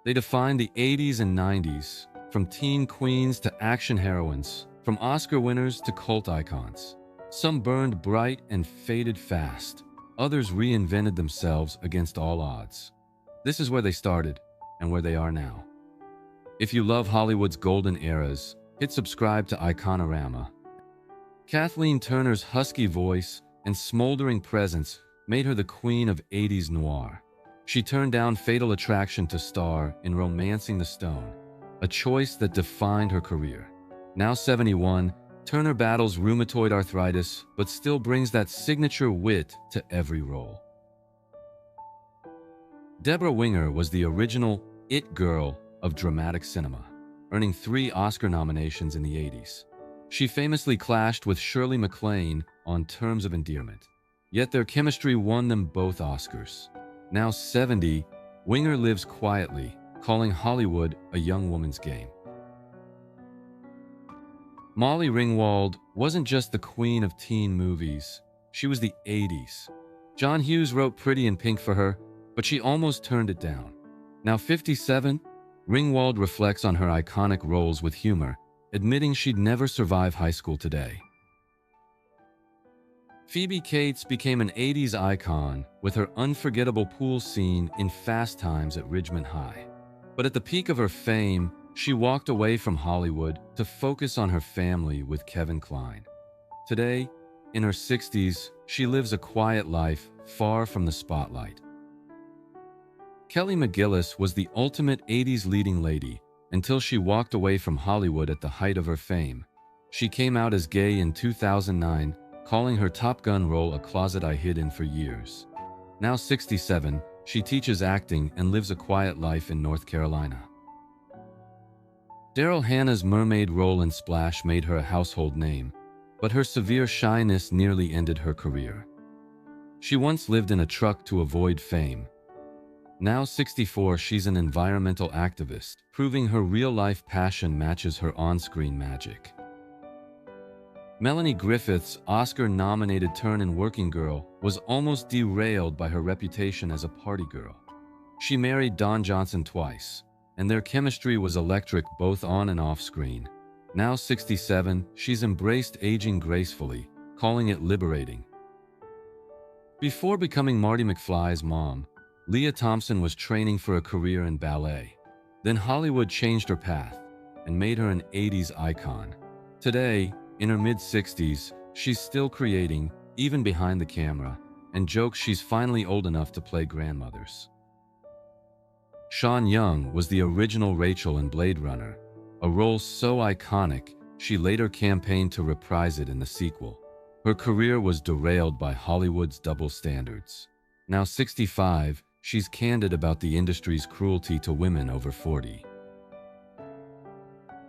They defined the 80s and 90s, from teen queens to action heroines, from Oscar winners to cult icons. Some burned bright and faded fast. Others reinvented themselves against all odds. This is where they started and where they are now. If you love Hollywood's golden eras, hit subscribe to Iconorama. Kathleen Turner's husky voice and smoldering presence made her the queen of 80s noir. She turned down Fatal Attraction to star in Romancing the Stone, a choice that defined her career. Now 71, Turner battles rheumatoid arthritis, but still brings that signature wit to every role. Debra Winger was the original it girl of dramatic cinema, earning 3 Oscar nominations in the 80s. She famously clashed with Shirley MacLaine on Terms of Endearment, yet their chemistry won them both Oscars. Now 70, Winger lives quietly, calling Hollywood a young woman's game. Molly Ringwald wasn't just the queen of teen movies, she was the 80s. John Hughes wrote Pretty in Pink for her, but she almost turned it down. Now 57, Ringwald reflects on her iconic roles with humor, admitting she'd never survive high school today. Phoebe Kates became an 80s icon with her unforgettable pool scene in Fast Times at Ridgemont High. But at the peak of her fame, she walked away from Hollywood to focus on her family with Kevin Kline. Today, in her 60s, she lives a quiet life far from the spotlight. Kelly McGillis was the ultimate 80s leading lady until she walked away from Hollywood at the height of her fame. She came out as gay in 2009, calling her Top Gun role a closet I hid in for years. Now 67, she teaches acting and lives a quiet life in North Carolina. Daryl Hannah's mermaid role in Splash made her a household name, but her severe shyness nearly ended her career. She once lived in a truck to avoid fame. Now 64, she's an environmental activist, proving her real-life passion matches her on-screen magic. Melanie Griffith's Oscar-nominated turn in Working Girl was almost derailed by her reputation as a party girl. She married Don Johnson twice, and their chemistry was electric both on and off screen. Now 67, she's embraced aging gracefully, calling it liberating. Before becoming Marty McFly's mom, Leah Thompson was training for a career in ballet. Then Hollywood changed her path and made her an 80s icon. Today, in her mid-60s, she's still creating, even behind the camera, and jokes she's finally old enough to play grandmothers. Shaun Young was the original Rachel in Blade Runner, a role so iconic she later campaigned to reprise it in the sequel. Her career was derailed by Hollywood's double standards. Now 65, she's candid about the industry's cruelty to women over 40.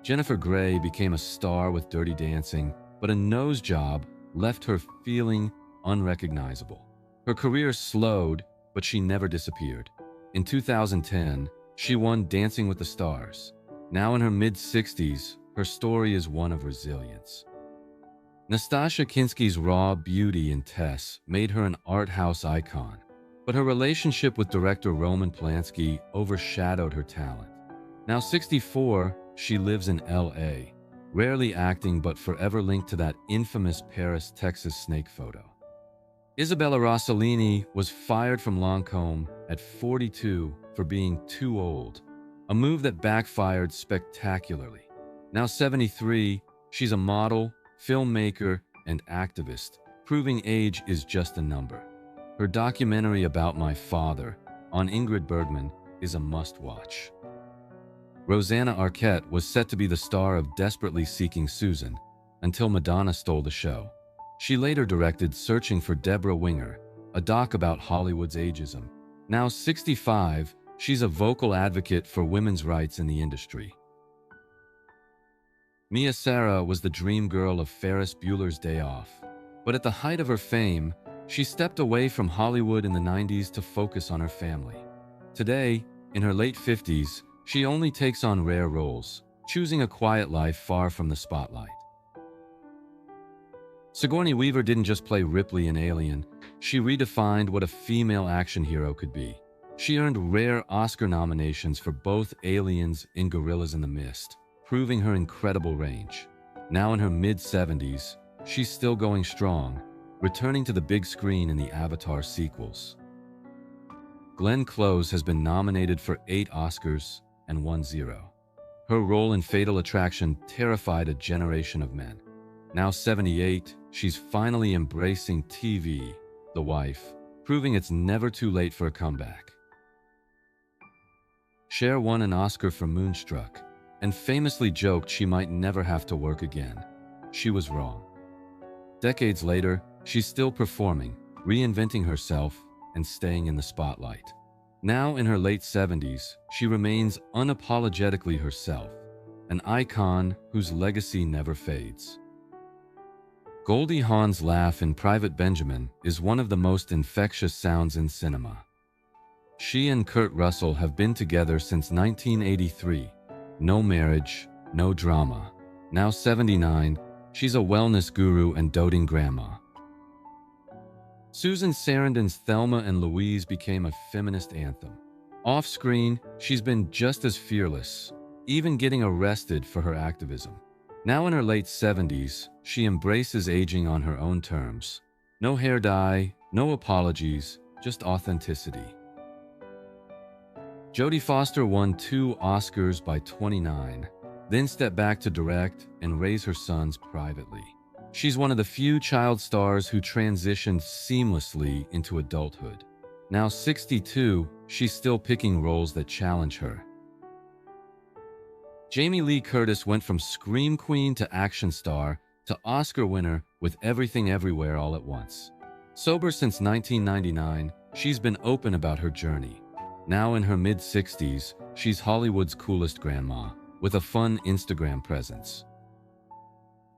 Jennifer Grey became a star with Dirty Dancing, but a nose job left her feeling unrecognizable. Her career slowed, but she never disappeared. In 2010, she won Dancing with the Stars. Now in her mid-60s, her story is one of resilience. Nastassja Kinsky's raw beauty in Tess made her an art house icon, but her relationship with director Roman Polanski overshadowed her talent. Now 64, she lives in LA, rarely acting but forever linked to that infamous Paris, Texas snake photo. Isabella Roselini was fired from Lancôme at 42 for being too old, a move that backfired spectacularly. Now 73, she's a model, filmmaker, and activist, proving age is just a number. Her documentary about my father, on Ingrid Bergman, is a must-watch. Rosanna Arquette was set to be the star of Desperately Seeking Susan, until Madonna stole the show. She later directed Searching for Debra Winger, a doc about Hollywood's ageism. Now 65, she's a vocal advocate for women's rights in the industry. Mia Sara was the dream girl of Ferris Bueller's Day Off, but at the height of her fame, she stepped away from Hollywood in the 90s to focus on her family. Today, in her late 50s, she only takes on rare roles, choosing a quiet life far from the spotlight. Sigourney Weaver didn't just play Ripley in Alien, she redefined what a female action hero could be. She earned rare Oscar nominations for both Aliens and Gorillas in the Mist, proving her incredible range. Now in her mid-70s, she's still going strong, returning to the big screen in the Avatar sequels. Glenn Close has been nominated for 8 Oscars and won 0. Her role in Fatal Attraction terrified a generation of men. Now 78, she's finally embracing TV, The Wife, proving it's never too late for a comeback. Cher won an Oscar for Moonstruck, and famously joked she might never have to work again. She was wrong. Decades later, she's still performing, reinventing herself, and staying in the spotlight. Now in her late 70s, she remains unapologetically herself, an icon whose legacy never fades. Goldie Hawn's laugh in Private Benjamin is one of the most infectious sounds in cinema. She and Kurt Russell have been together since 1983. No marriage, no drama. Now 79, she's a wellness guru and doting grandma. Susan Sarandon's Thelma and Louise became a feminist anthem. Off-screen, she's been just as fearless, even getting arrested for her activism. Now in her late 70s, she embraces aging on her own terms. No hair dye, no apologies, just authenticity. Jodie Foster won 2 Oscars by 29, then stepped back to direct and raise her sons privately. She's one of the few child stars who transitioned seamlessly into adulthood. Now 62, she's still picking roles that challenge her. Jamie Lee Curtis went from scream queen to action star to Oscar winner with Everything Everywhere All at Once. Sober since 1999, she's been open about her journey. Now in her mid-60s, she's Hollywood's coolest grandma, with a fun Instagram presence.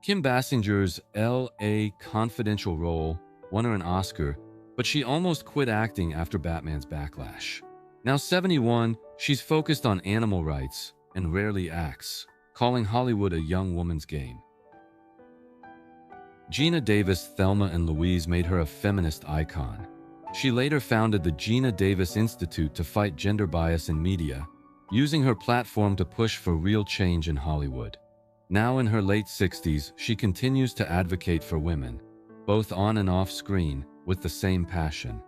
Kim Basinger's L.A. Confidential role won her an Oscar, but she almost quit acting after Batman's backlash. Now 71, she's focused on animal rights and rarely acts, calling Hollywood a young woman's game. Gina Davis' Thelma and Louise made her a feminist icon. She later founded the Gina Davis Institute to fight gender bias in media, using her platform to push for real change in Hollywood. Now in her late 60s, she continues to advocate for women, both on and off screen, with the same passion.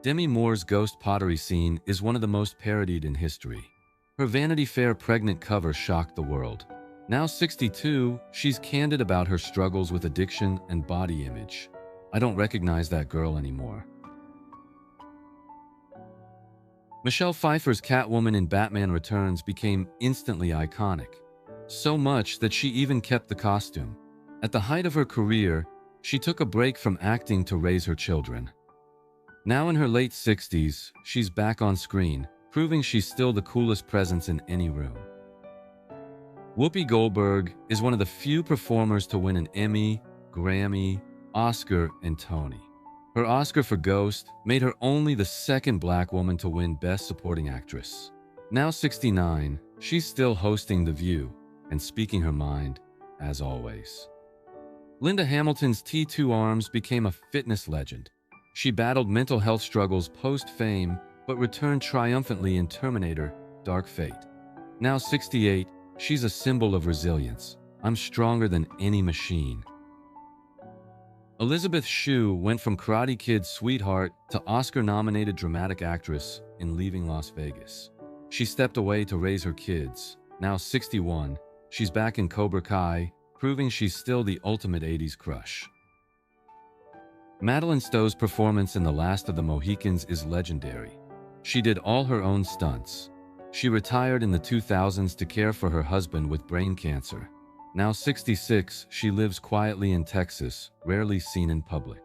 Demi Moore's ghost pottery scene is one of the most parodied in history. Her Vanity Fair pregnant cover shocked the world. Now 62, she's candid about her struggles with addiction and body image. I don't recognize that girl anymore. Michelle Pfeiffer's Catwoman in Batman Returns became instantly iconic, so much that she even kept the costume. At the height of her career, she took a break from acting to raise her children. Now in her late 60s, she's back on screen, proving she's still the coolest presence in any room. Whoopi Goldberg is one of the few performers to win an Emmy, Grammy, Oscar, and Tony. Her Oscar for Ghost made her only the second Black woman to win Best Supporting Actress. Now 69, she's still hosting The View and speaking her mind, as always. Linda Hamilton's T2 Arms became a fitness legend. She battled mental health struggles post-fame, but returned triumphantly in Terminator: Dark Fate. Now 68, she's a symbol of resilience. I'm stronger than any machine. Elizabeth Shue went from Karate Kid's sweetheart to Oscar-nominated dramatic actress in Leaving Las Vegas. She stepped away to raise her kids. Now 61, she's back in Cobra Kai, proving she's still the ultimate 80s crush. Madeline Stow's performance in The Last of the Mohicans is legendary. She did all her own stunts. She retired in the 2000s to care for her husband with brain cancer. Now 66, she lives quietly in Texas, rarely seen in public.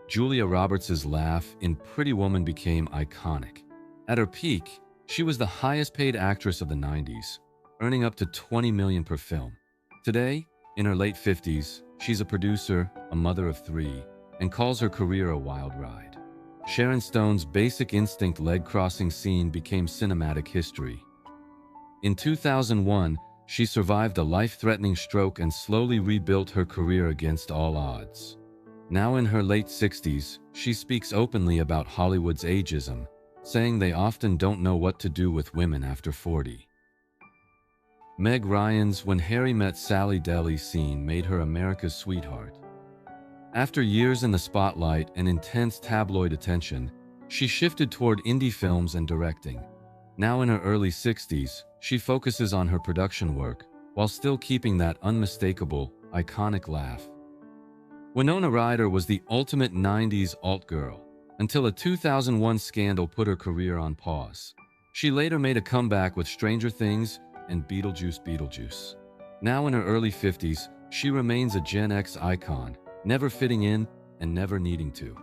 Julia Roberts' laugh in Pretty Woman became iconic. At her peak, she was the highest-paid actress of the 90s, earning up to $20 million per film. Today, in her late 50s, she's a producer, a mother of 3, and calls her career a wild ride. Sharon Stone's Basic Instinct leg-crossing scene became cinematic history. In 2001, she survived a life-threatening stroke and slowly rebuilt her career against all odds. Now in her late 60s, she speaks openly about Hollywood's ageism, saying they often don't know what to do with women after 40. Meg Ryan's When Harry Met Sally Deli scene made her America's sweetheart. After years in the spotlight and intense tabloid attention, she shifted toward indie films and directing. Now in her early 60s, she focuses on her production work while still keeping that unmistakable, iconic laugh. Winona Ryder was the ultimate 90s alt girl, until a 2001 scandal put her career on pause. She later made a comeback with Stranger Things and Beetlejuice. Now in her early 50s, she remains a Gen X icon, never fitting in and never needing to.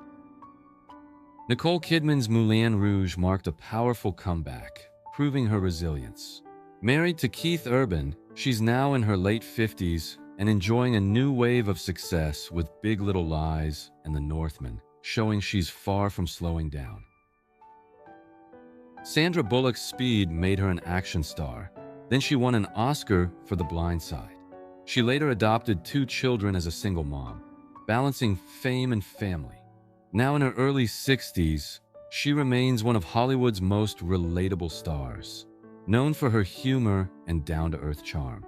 Nicole Kidman's Moulin Rouge marked a powerful comeback, proving her resilience. Married to Keith Urban, she's now in her late 50s and enjoying a new wave of success with Big Little Lies and The Northman, showing she's far from slowing down. Sandra Bullock's Speed made her an action star. Then she won an Oscar for The Blind Side. She later adopted 2 children as a single mom, balancing fame and family. Now in her early 60s, she remains one of Hollywood's most relatable stars, known for her humor and down-to-earth charm.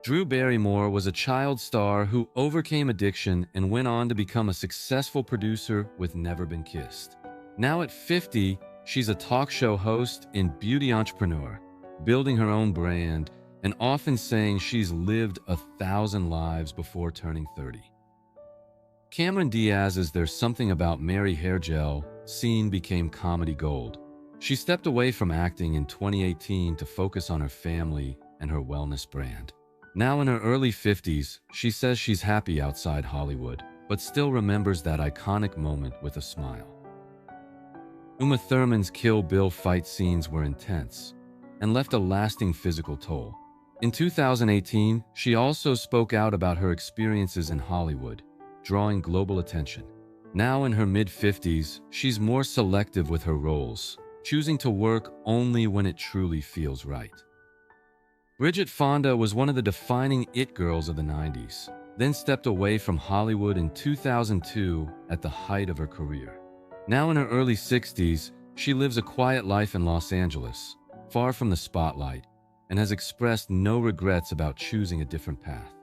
Drew Barrymore was a child star who overcame addiction and went on to become a successful producer with Never Been Kissed. Now at 50, she's a talk show host and beauty entrepreneur, building her own brand and often saying she's lived 1,000 lives before turning 30. Cameron Diaz's There's Something About Mary hair gel scene became comedy gold. She stepped away from acting in 2018 to focus on her family and her wellness brand. Now in her early 50s, she says she's happy outside Hollywood, but still remembers that iconic moment with a smile. Uma Thurman's Kill Bill fight scenes were intense and left a lasting physical toll. In 2018, she also spoke out about her experiences in Hollywood, drawing global attention. Now in her mid-50s, she's more selective with her roles, choosing to work only when it truly feels right. Bridget Fonda was one of the defining it girls of the 90s, then stepped away from Hollywood in 2002 at the height of her career. Now in her early 60s, she lives a quiet life in Los Angeles, far from the spotlight, and has expressed no regrets about choosing a different path.